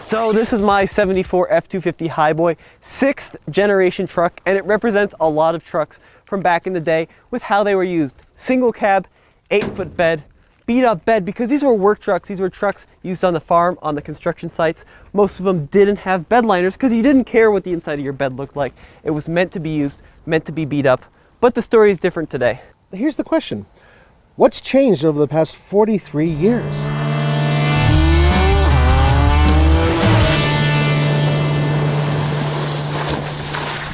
So this is my 74 F-250 Highboy, 6th generation truck, and it represents a lot of trucks from back in the day with how they were used. Single cab, 8-foot bed, beat up bed, because these were work trucks. These were trucks used on the farm, on the construction sites. Most of them didn't have bed liners because you didn't care what the inside of your bed looked like. It was meant to be used, meant to be beat up, but the story is different today. Here's the question. What's changed over the past 43 years?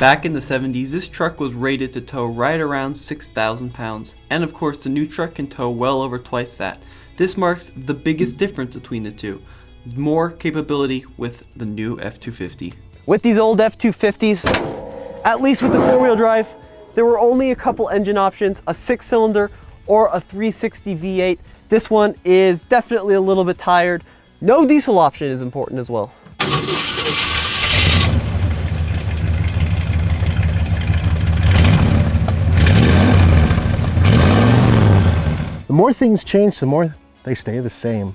Back in the 70s, this truck was rated to tow right around 6,000 pounds. And of course, the new truck can tow well over twice that. This marks the biggest difference between the two. More capability with the new F-250. With these old F-250s, at least with the four-wheel drive, there were only a couple engine options, a 6-cylinder or a 360 V8. This one is definitely a little bit tired. No diesel option is important as well. The more things change, the more they stay the same.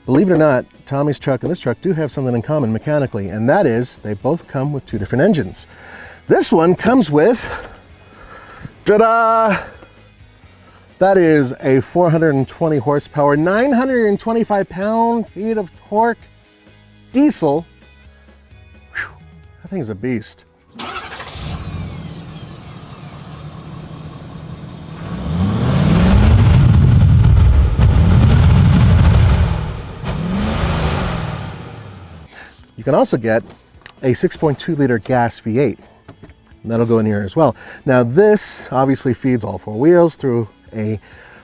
Believe it or not, Tommy's truck and this truck do have something in common mechanically, and that is they both come with two different engines. This one comes with, ta-da! That is a 420 horsepower, 925 pound-feet of torque diesel. Whew, that thing's a beast. You can also get a 6.2 liter gas V8. And that'll go in here as well. Now this obviously feeds all four wheels through a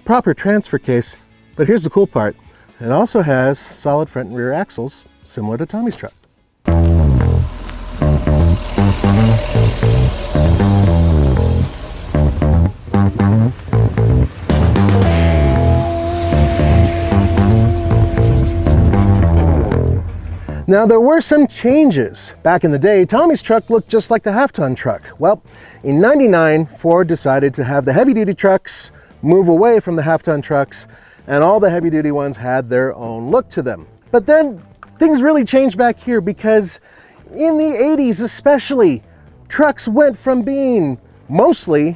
proper transfer case, but here's the cool part. It also has solid front and rear axles, similar to Tommy's truck. Now there were some changes. Back in the day, Tommy's truck looked just like the half-ton truck. Well, in '99, Ford decided to have the heavy-duty trucks move away from the half-ton trucks, and all the heavy-duty ones had their own look to them. But then things really changed back here, because in the 80s especially, trucks went from being mostly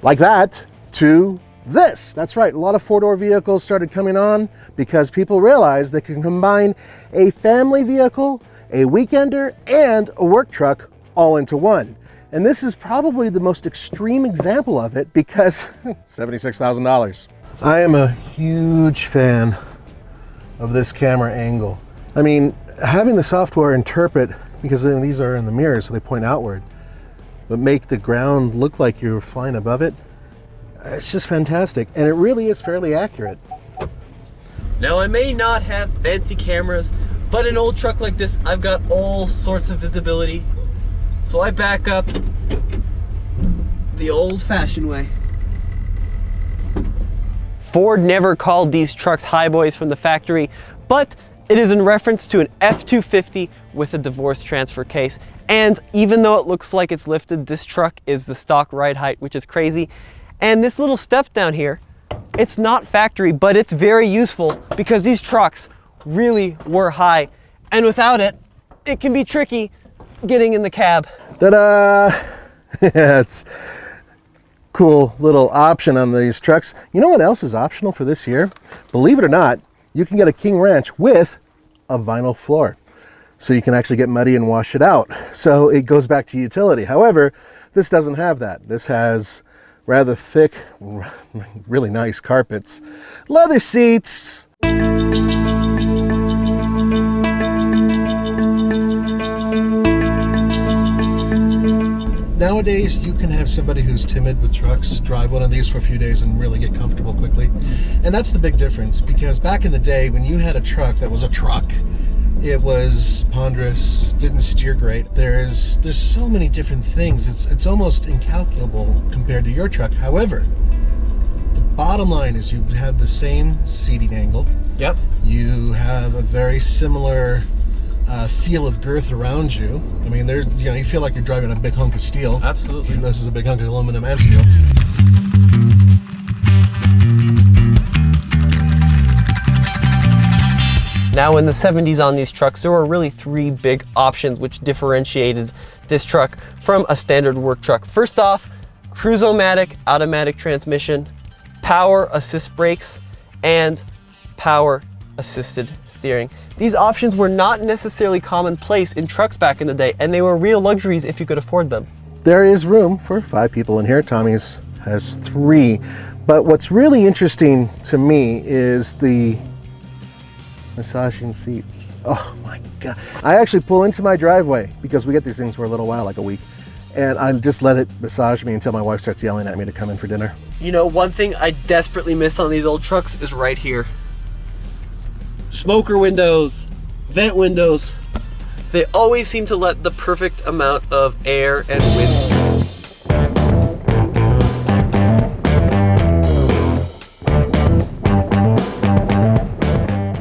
like that to this. That's right, a lot of four-door vehicles started coming on because people realized they can combine a family vehicle, a weekender, and a work truck all into one. And this is probably the most extreme example of it because $76,000. I am a huge fan of this camera angle. I mean, having the software interpret, because these are in the mirror so they point outward, but make the ground look like you're flying above it, it's just fantastic, and it really is fairly accurate. Now I may not have fancy cameras, but an old truck like this, I've got all sorts of visibility. So I back up the old-fashioned way. Ford never called these trucks Highboys from the factory, but it is in reference to an F-250 with a divorce transfer case. And even though it looks like it's lifted, this truck is the stock ride height, which is crazy. And this little step down here, it's not factory, but it's very useful because these trucks really were high. And without it, it can be tricky getting in the cab. Ta-da! Yeah, it's cool little option on these trucks. You know what else is optional for this year? Believe it or not, you can get a King Ranch with a vinyl floor. So you can actually get muddy and wash it out. So it goes back to utility. However, this doesn't have that. This has rather thick, really nice carpets, leather seats. Nowadays, you can have somebody who's timid with trucks drive one of these for a few days and really get comfortable quickly. And that's the big difference, because back in the day, when you had a truck that was a truck, it was ponderous, didn't steer great. There's so many different things. It's almost incalculable compared to your truck. However, the bottom line is you have the same seating angle. Yep. You have a very similar feel of girth around you. I mean, you feel like you're driving a big hunk of steel. Absolutely. Even though this is a big hunk of aluminum and steel. Now in the 70s on these trucks, there were really three big options which differentiated this truck from a standard work truck. First off, Cruise-O-Matic automatic transmission, power assist brakes, and power assisted steering. These options were not necessarily commonplace in trucks back in the day, and they were real luxuries if you could afford them. There is room for 5 people in here. Tommy's has 3. But what's really interesting to me is the massaging seats. Oh my God. I actually pull into my driveway because we get these things for a little while, like a week. And I just let it massage me until my wife starts yelling at me to come in for dinner. You know, one thing I desperately miss on these old trucks is right here. Smoker windows, vent windows. They always seem to let the perfect amount of air and wind.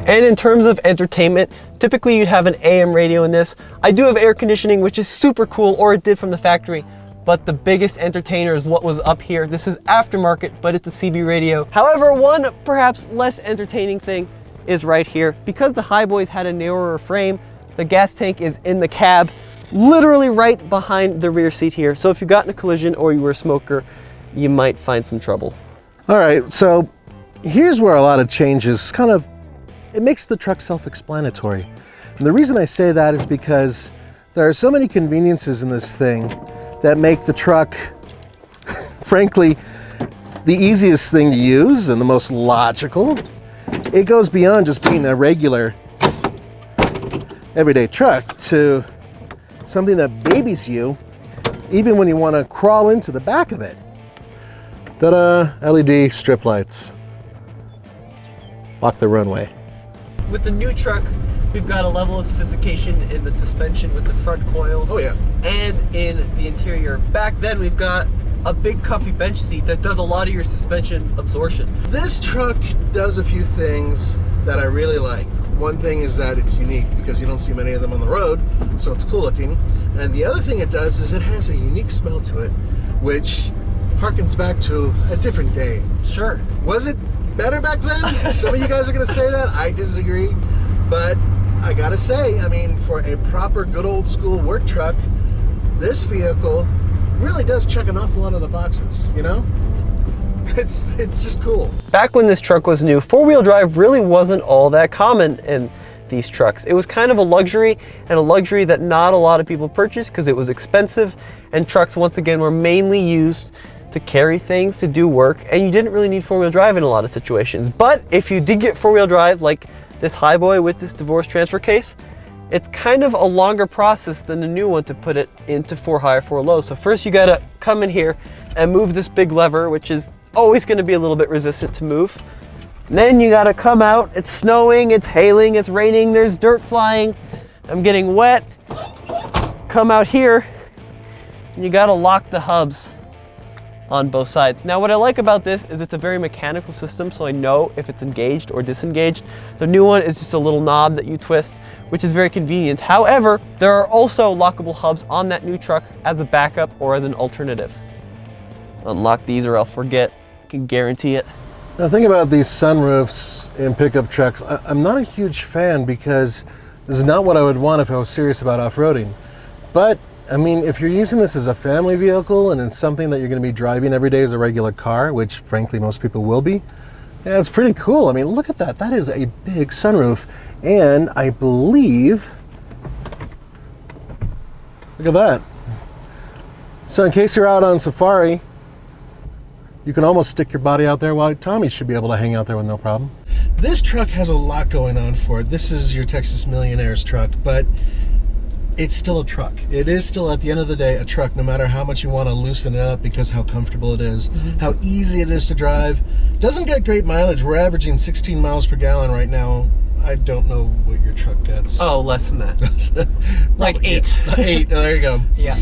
And in terms of entertainment, typically you'd have an AM radio in this. I do have air conditioning, which is super cool, or it did from the factory. But the biggest entertainer is what was up here. This is aftermarket, but it's a CB radio. However, one perhaps less entertaining thing is right here. Because the Highboys had a narrower frame, the gas tank is in the cab, literally right behind the rear seat here. So if you got in a collision or you were a smoker, you might find some trouble. All right, so here's where a lot of changes it makes the truck self-explanatory. And the reason I say that is because there are so many conveniences in this thing that make the truck, frankly, the easiest thing to use and the most logical. It goes beyond just being a regular everyday truck to something that babies you even when you want to crawl into the back of it. Ta-da! LED strip lights. Block the runway. With the new truck, we've got a level of sophistication in the suspension with the front coils. Oh yeah. And in the interior. Back then we've got a big comfy bench seat that does a lot of your suspension absorption. This truck does a few things that I really like. One thing is that it's unique because you don't see many of them on the road, so it's cool looking. And the other thing it does is it has a unique smell to it, which harkens back to a different day. Sure. Was it better back then? Some of you guys are gonna say that. I disagree. But I gotta say, I mean, for a proper good old school work truck, this vehicle really does check an awful lot of the boxes, you know? It's just cool. Back when this truck was new, four-wheel drive really wasn't all that common in these trucks. It was kind of a luxury, and a luxury that not a lot of people purchased because it was expensive, and trucks once again were mainly used to carry things, to do work, and you didn't really need four-wheel drive in a lot of situations. But if you did get four-wheel drive, like this Highboy with this divorce transfer case, it's kind of a longer process than the new one to put it into 4 high or 4 low. So first you gotta come in here and move this big lever, which is always gonna be a little bit resistant to move. And then you gotta come out, it's snowing, it's hailing, it's raining, there's dirt flying, I'm getting wet. Come out here, and you gotta lock the hubs on both sides. Now what I like about this is it's a very mechanical system, so I know if it's engaged or disengaged. The new one is just a little knob that you twist, which is very convenient. However, there are also lockable hubs on that new truck as a backup or as an alternative. Unlock these or I'll forget, I can guarantee it. Now think about these sunroofs in pickup trucks. I'm not a huge fan because this is not what I would want if I was serious about off-roading. But I mean, if you're using this as a family vehicle and it's something that you're going to be driving every day as a regular car, which frankly most people will be, yeah, it's pretty cool. I mean, look at that. That is a big sunroof. And I believe, look at that. So in case you're out on safari, you can almost stick your body out there while Tommy should be able to hang out there with no problem. This truck has a lot going on for it. This is your Texas Millionaire's truck, but it's still a truck. It is still, at the end of the day, a truck, no matter how much you want to loosen it up because how comfortable it is, how easy it is to drive. Doesn't get great mileage. We're averaging 16 miles per gallon right now. I don't know what your truck gets. Oh, less than that. Like 8. Yeah, 8. Oh, there you go. Yeah.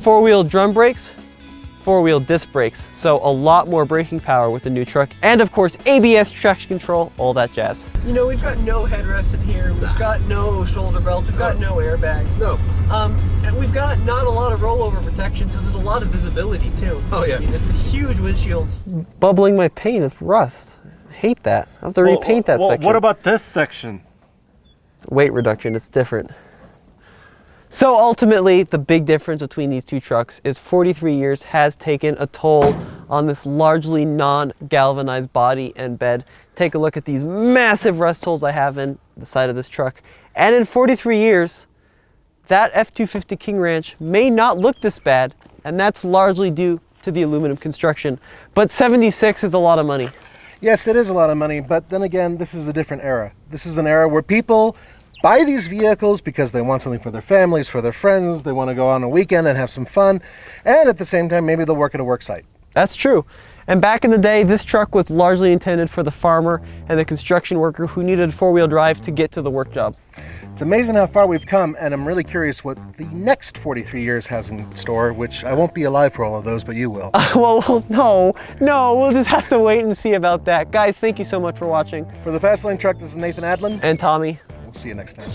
Four-wheel drum brakes, four-wheel disc brakes, so a lot more braking power with the new truck, and of course ABS traction control, all that jazz. You know, we've got no headrest in here, we've got no shoulder belts, we've got no airbags. No. And we've got not a lot of rollover protection, so there's a lot of visibility too. Oh yeah. I mean, it's a huge windshield. It's bubbling my paint, it's rust. I hate that. I have to repaint that section. What about this section? Weight reduction, it's different. So ultimately, the big difference between these two trucks is 43 years has taken a toll on this largely non-galvanized body and bed. Take a look at these massive rust holes I have in the side of this truck. And in 43 years, that F-250 King Ranch may not look this bad, and that's largely due to the aluminum construction. But 76 is a lot of money. Yes, it is a lot of money, but then again, this is a different era. This is an era where people buy these vehicles because they want something for their families, for their friends, they want to go on a weekend and have some fun, and at the same time, maybe they'll work at a work site. That's true. And back in the day, this truck was largely intended for the farmer and the construction worker who needed four-wheel drive to get to the work job. It's amazing how far we've come, and I'm really curious what the next 43 years has in store, which I won't be alive for all of those, but you will. Well, no, we'll just have to wait and see about that. Guys, thank you so much for watching. For the Fast Lane Truck, this is Nathan Adlin. And Tommy. We'll see you next time.